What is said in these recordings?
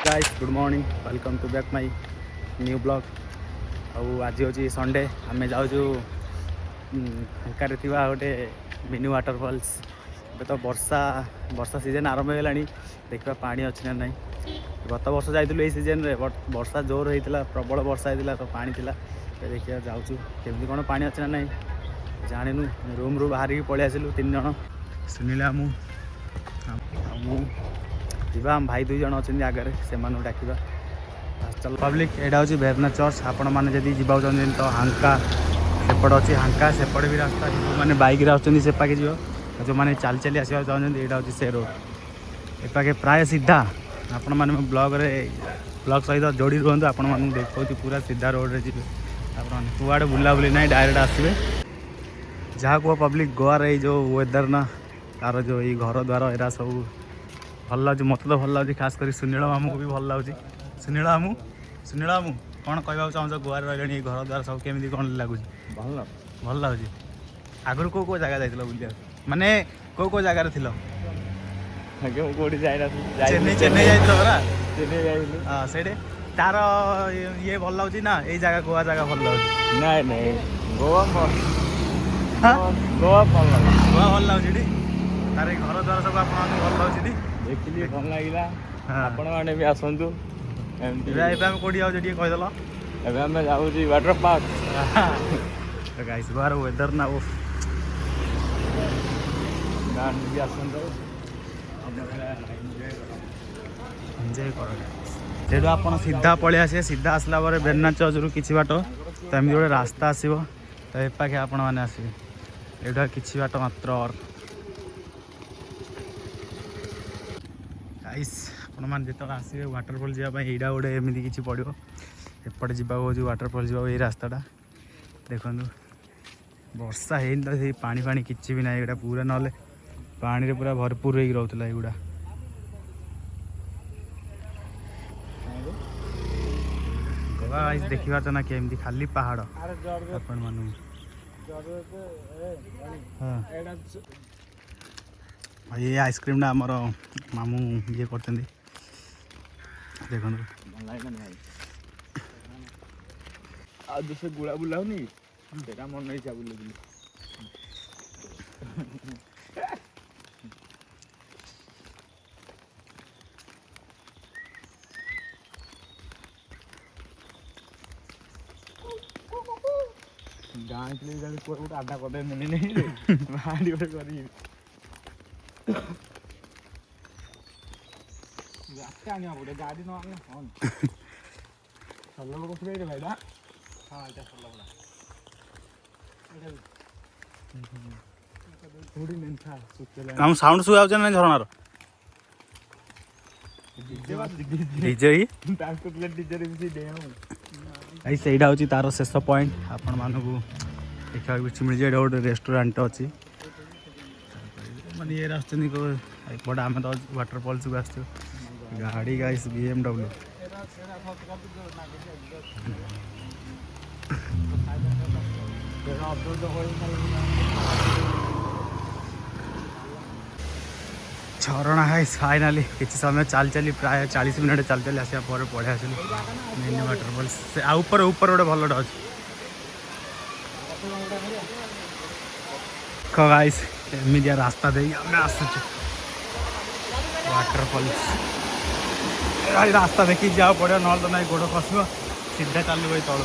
Guys good morning welcome to back my new blog. आज हूँ Sunday आम जाऊँ फांकार गोटे मिनी वाटरफॉल्स। ए तो वर्षा वर्षा सीजन आरंभ होगा देखा पानी अच्छी ना ना। गत वर्ष जाइलु ये सीजन रे वर्षा जोर होता प्रबल वर्षा होता तो पानी थिला। देखिए जाऊँ केमती कौन पानी अच्छी ना ना जाणु रूम रू बाहर पलि आसिलु 3 जन सुनिला मुझा आम भाई 2 जन अच्छा आगे से डाकवा। चल पब्लिक एटा हूँ भेरना चर्च। आपण मैंने जब जावाक चाहते तो हांका सेपट अच्छी हांका सेपट भी रास्ता जो मैंने बाइक आसुँच सेपाके जी जो मैंने चली चली आसवा चाहते यहाँ हूँ से रोड एपाके प्राय सीधा आपण मैंने ब्लॉग सहित जोड़ी रुहतु। आपण मैं देखा पूरा सीधा रोड रे जी कुआड़े बुलाबुली ना डायरेक्ट आसवे जहाँ कह पब्लिक गोवार जो वेदर ना तार जो ये घर द्वार एरा सब भल लगे मत तो भल लगे खास कर सुनील मामू को भी भल लगे। सुनील मामू कौन कहवाक चाहूँ गोवार रही घर द्वार सब केमी कौन लगुच भल लगे आगुरी कौ कौ जगह जाइल बुलिया माने कौ जगार थी चेन्नई जाइल परा हाँ से तार ये भल लगे ना ये जगह गोवा जगह भल लगे नहीं नहीं गोवा गोवा भल गोवा भल लगे तार घर द्वार सब आप भल लगे देखिए भल लगे आपण मैंने भी आसतु कौटी जाऊँ टे कहीदेल एवं आम जाऊँ वाटर पार्क गाइस गोवार वेदर ना वो भी आसतु एंजॉय कर जेठू आप सीधा पलि आसे सीधा आसला बेरना चर्च रू कि बाट तो एमती गोटे रास्ता आसो तो एपाखे आपण मैंने आसवे एटा कि बाट मात्र गाइस आपण मैंने जो आसवे वाटरफॉल जावाई यहाँ गोटे एमती किसी पड़ो एपटे जावा वाटरफॉल जावा ये रास्ताटा देखु वर्षा है तो पानी फानी किसी भी ना ये पूरा ना पानी रे पूरा भरपूर हो रोला युवा गोवा देखा तो ना केमती खाली पहाड़ आपण मान ये आइसक्रीम टा आमर मामू ये करते देखो आज से गुड़ा बुलाऊनी तेरा मन नहीं चाह बुले गाँ के लिए गोटे आधा कर नहीं बाहरी गोटे कर पड़े गाड़ी न आने सल लोग भाईटा हाँ ये हम साउंड सुगा ना झरणार डीजे हूँ तार शेष पॉइंट आपण मानक देखा मिल जाए गोटे रेस्टोरेंट अच्छी मैंने ये आसपटे आम तो वाटरफॉल्स को आस गाड़ी गाइस BMW झरणा है फाइनाली किसी समय चल चली प्राय 40 मिनट चल चली आसा पड़े आस मिनी वाटरफॉल्स से ऊपर ऊपर गोटे भल अच्छे गाइस एमिया रास्ता दे आसुचु वाटरफॉल्स रास्ता देखिए जाओ पड़ो ना तो ना गोड़ खस सीधा चलो तल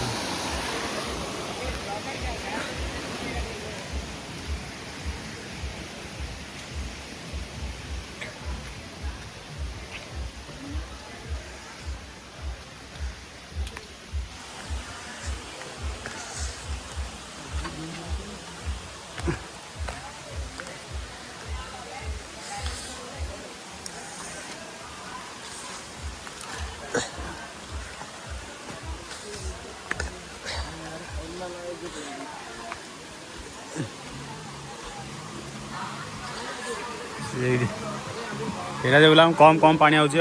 यहाँ जो बोला कम कम पानी आउची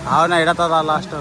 हाँ ना यहाँ तो लास्ट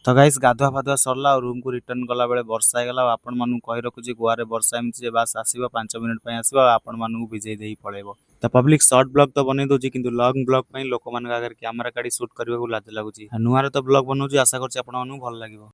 तो गाइस गाधुआ फाधुआ सरला और रूम को रिटर्न कला बेले वर्षा ହେଇଗଲା ଆଉ ଆପଣ ମାନଙ୍କୁ କହି ରଖୁଛି ଗୋଆରେ ବର୍ଷା ଏମିତି ଯେ ବାସ୍ ଆସିବ 5 ମିନିଟ୍ ପାଇଁ ଆସିବ ଆଉ ଆପଣ ମାନଙ୍କୁ ଭିଜେଇ ଦେଇ ପଳେଇବ। ତ ପବ୍ଲିକ ସର୍ଟ ବ୍ଲଗ ତ ବନେଇ ଦଉଛି କିନ୍ତୁ ଲଙ୍ଗ ବ୍ଲଗ ପାଇଁ ଲୋକମାନଙ୍କ ଆଗରେ କ୍ୟାମେରା କାଢି ସୁଟ୍ କରିବାକୁ ଲାଜ ଲାଗୁଛି। ନୂଆରେ ତ ବ୍ଲଗ ବନଉଛି ଆଶା କରୁଛି ଆପଣ ମାନଙ୍କୁ ଭଲ ଲାଗିବ।